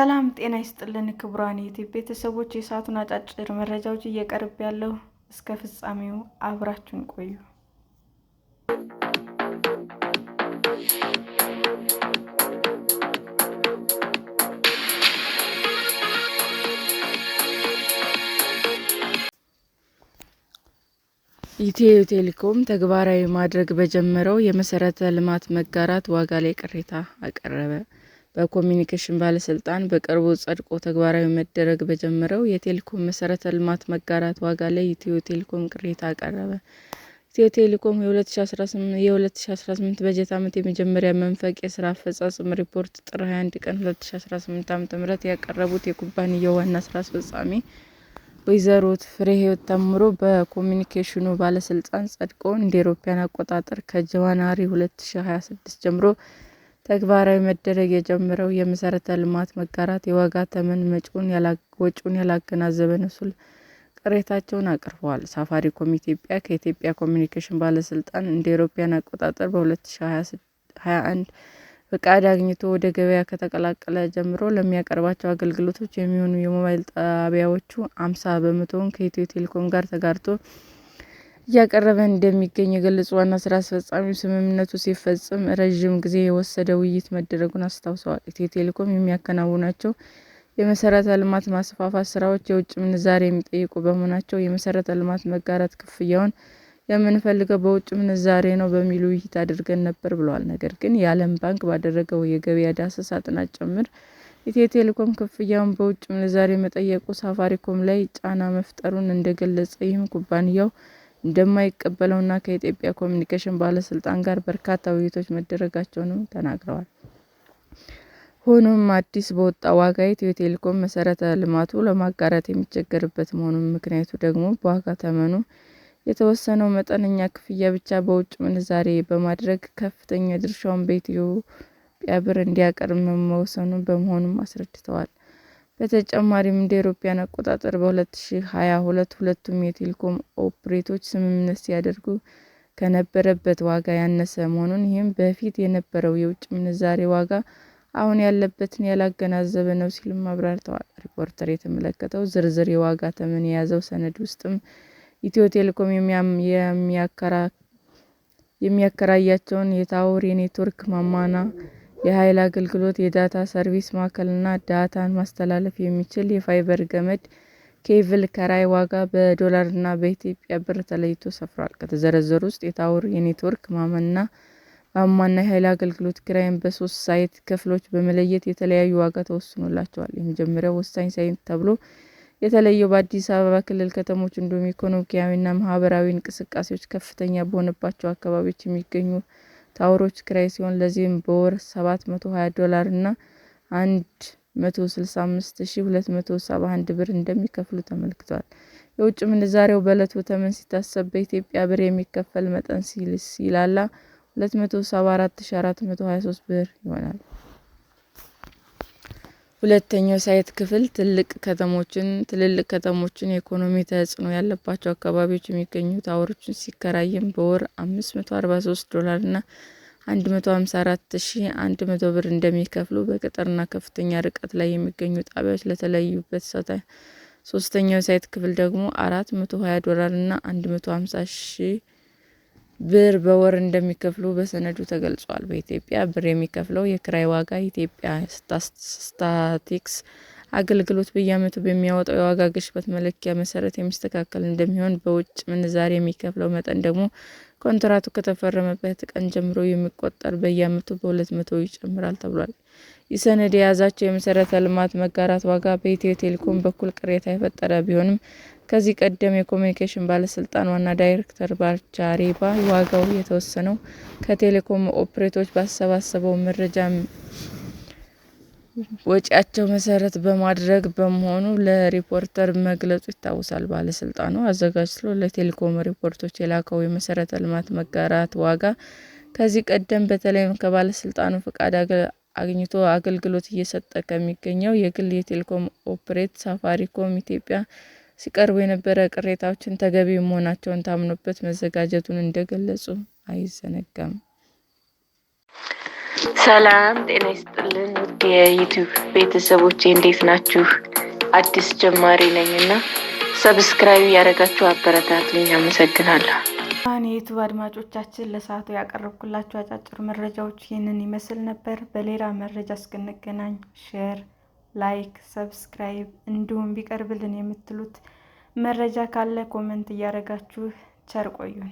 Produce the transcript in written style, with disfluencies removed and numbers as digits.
ሰላም ጤና ይስጥልን ክቡራን የዩቲዩብ ቤተሰቦች፣ የሰዓቱን አጫጭር መረጃዎች እየቀርብ ያለው እስከ ፍጻሜው አብራችሁን ቆዩ። ኢትዮ ቴሌኮም ተግባራዊ ማድረግ በጀመረው የመሰረተ ልማት መጋራት ዋጋ ላይ ቅሬታ አቀረበ። በኮሚኒኬሽን ባለስልጣን በቅርቡ ጸድቆ ተግባራዊ መደረግ በጀመረው የቴሌኮም መሰረተ ልማት መጋራት ዋጋ ላይ ኢትዮ ቴሌኮም ቅሬታ አቀረበ። ኢትዮ ቴሌኮም የ2018 በጀት ዓመት የመጀመሪያ መንፈቅ የስራ አፈጻጸም ሪፖርት ጥር 21 ቀን 2018 ዓ.ም ያቀረቡት የኩባንያው ዋና ስራ አስፈጻሚ ወይዘሮ ፍሬህይወት ታምሩ በኮሚኒኬሽኑ ባለስልጣን ጸድቆ እንደ አውሮፓውያን አቆጣጠር ከጃንዋሪ 2026 ጀምሮ ተግባራዊ መደረግ የጀመረው የመሰረተ ልማት መጋራት የዋጋ ተመን ወጪውን ያላገናዘበ ነው ሲሉ ቅሬታቸውን አቅርበዋል። ሳፋሪኮም ኢትዮጵያ ከኢትዮጵያ ኮሚኒኬሽን ባለስልጣን እንደ አውሮፓውያን አቆጣጠር በ2021 ፈቃድ አግኝቶ ወደ ገበያ ከተቀላቀለ ጀምሮ ለሚያቀርባቸው አገልግሎቶች የሚሆኑ የሞባይል ጣቢያዎቹ 50 በመቶውን ከኢትዮ ቴሌኮም ጋር ተጋርቶ እያቀረበ እንደሚገኝ የገለጹት ዋና ስራ አስፈጻሚው ስምምነቱ ሲፈጸም ረዥም ጊዜ የወሰደ ውይይት መደረጉን አስታውሰዋል። ኢትዮ ቴሌኮም የሚያከናውናቸው የመሰረተ ልማት ማስፋፋት ስራዎች የውጭ ምንዛሬ የሚጠይቁ በመሆናቸው የመሰረተ ልማት መጋራት ክፍያውን የምንፈልገው በውጭ ምንዛሬ ነው በሚል ውይይት አድርገን ነበር ብለዋል። ነገር ግን የዓለም ባንክ ባደረገው የገበያ ዳሰሳ ጥናት ጭምር ኢትዮ ቴሌኮም ክፍያውን በውጭ ምንዛሬ መጠየቁ ሳፋሪኮም ላይ ጫና መፍጠሩን እንደገለጸ፣ ይህም ኩባንያው እንደማይቀበለውና ከኢትዮጵያ ኮሚኒኬሽን ባለስልጣን ጋር በርካታ ውይይቶች መደረጋቸውንም ተናግረዋል። ሆኖም አዲስ በወጣው ዋጋ ኢትዮ ቴሌኮም መሰረተ ልማቱ ለማጋራት የሚቸገርበት መሆኑን፣ ምክንያቱ ደግሞ በዋጋ ተመኑ የተወሰነው መጠነኛ ክፍያ ብቻ በውጭ ምንዛሬ በማድረግ ከፍተኛ ድርሻውን በኢትዮጵያ ብር እንዲያቀርብ መወሰኑ በመሆኑም አስረድተዋል። በተጨማሪም እንደ አውሮፓውያን አቆጣጠር በ2022 ሁለቱም የቴሌኮም ኦፕሬተሮች ስምምነት ሲያደርጉ ከነበረበት ዋጋ ያነሰ መሆኑን፣ ይህም በፊት የነበረው የውጭ ምንዛሬ ዋጋ አሁን ያለበትን ያላገናዘበ ነው ሲሉም አብራርተዋል። ሪፖርተር የተመለከተው ዝርዝር የዋጋ ተመን የያዘው ሰነድ ውስጥም ኢትዮ ቴሌኮም የሚያከራያቸውን የታወር የኔትወርክ ማማና የኃይል አገልግሎት፣ የዳታ ሰርቪስ ማዕከልና ዳታን ማስተላለፍ የሚችል የፋይበር ገመድ ኬብል ክራይ ዋጋ በዶላርና በኢትዮጵያ ብር ተለይቶ ሰፍሯል። ከተዘረዘሩ ውስጥ የታወር የኔትወርክ ማማና የኃይል አገልግሎት ኪራይን በ3 ሳይት ክፍሎች በመለየት የተለያዩ ዋጋ ተወስኖላቸዋል። የመጀመሪያው ወሳኝ ሳይት ተብሎ የተለየው በአዲስ አበባ ክልል ከተሞች እንዲሁም ኢኮኖሚያዊና ማህበራዊ እንቅስቃሴዎች ከፍተኛ በሆነባቸው አካባቢዎች የሚገኙ ታወሮች ኪራይ ሲሆን፣ ለዚህም በወር $720 እና 165,271 ብር እንደሚከፍሉ ተመልክቷል። የውጭ ምንዛሬው በዕለቱ ተመን ሲታሰብ በኢትዮጵያ ብር የሚከፈል መጠን ሲላላ 274,423 ብር ይሆናል። ሁለተኛው ሳይት ክፍል ትልልቅ ከተሞችን የኢኮኖሚ ተጽዕኖ ያለባቸው አካባቢዎች የሚገኙ ታወሮችን ሲከራይም በወር $543 እና 154,100 ብር እንደሚከፍሉ፣ በገጠርና ከፍተኛ ርቀት ላይ የሚገኙ ጣቢያዎች ለተለዩበት ሶስተኛው ሳይት ክፍል ደግሞ $420 እና 150,000 ብር በወር እንደሚከፍሉ በሰነዱ ተገልጿል። በኢትዮጵያ ብር የሚከፍለው የኪራይ ዋጋ የኢትዮጵያ ስታትስቲክስ አገልግሎት በየዓመቱ በሚያወጣው የዋጋ ግሽበት መለኪያ መሰረት የሚስተካከል እንደሚሆን፣ በውጭ ምንዛሬ የሚከፍለው መጠን ደግሞ ኮንትራቱ ከተፈረመበት ቀን ጀምሮ የሚቆጠር በየዓመቱ በ200 ይጨምራል ተብሏል። ይህ ሰነድ የያዛቸው የመሰረተ ልማት መጋራት ዋጋ በኢትዮ ቴሌኮም በኩል ቅሬታ የፈጠረ ቢሆንም ከዚህ ቀደም የኮሚኒኬሽን ባለስልጣን ዋና ዳይሬክተር ባልቻ ሬባ ዋጋው የተወሰነው ከቴሌኮም ኦፕሬተሮች ባሰባሰበው መረጃ ወጪያቸው መሰረት በማድረግ በመሆኑ ለሪፖርተር መግለጹ ይታወሳል። ባለስልጣኑ አዘጋጅቶ ለቴሌኮም ኦፕሬተሮች የላከው የመሰረተ ልማት መጋራት ዋጋ ከዚህ ቀደም በተለይም ከባለስልጣኑ ፈቃድ አግኝቶ አገልግሎት እየሰጠ ከሚገኘው የግል የቴሌኮም ኦፕሬተር ሳፋሪኮም ኢትዮጵያ ሲቀርቡ የነበረ ቅሬታዎችን ተገቢ መሆናቸውን ታምኖበት መዘጋጀቱን እንደገለጹ አይዘነጋም። ሰላም ጤና ይስጥልን ውድ የዩቲዩብ ቤተሰቦቼ እንዴት ናችሁ? አዲስ ጀማሪ ነኝ እና ሰብስክራይብ ያደረጋችሁ አበረታቱኝ። አመሰግናለሁ። የዩቲዩብ አድማጮቻችን ለሰዓቱ ያቀረብኩላችሁ አጫጭር መረጃዎች ይህንን ይመስል ነበር። በሌላ መረጃ እስክንገናኝ ሼር፣ ላይክ፣ ሰብስክራይብ እንዲሁም ቢቀርብልን የምትሉት መረጃ ካለ ኮመንት እያደረጋችሁ ቸር ቆዩን።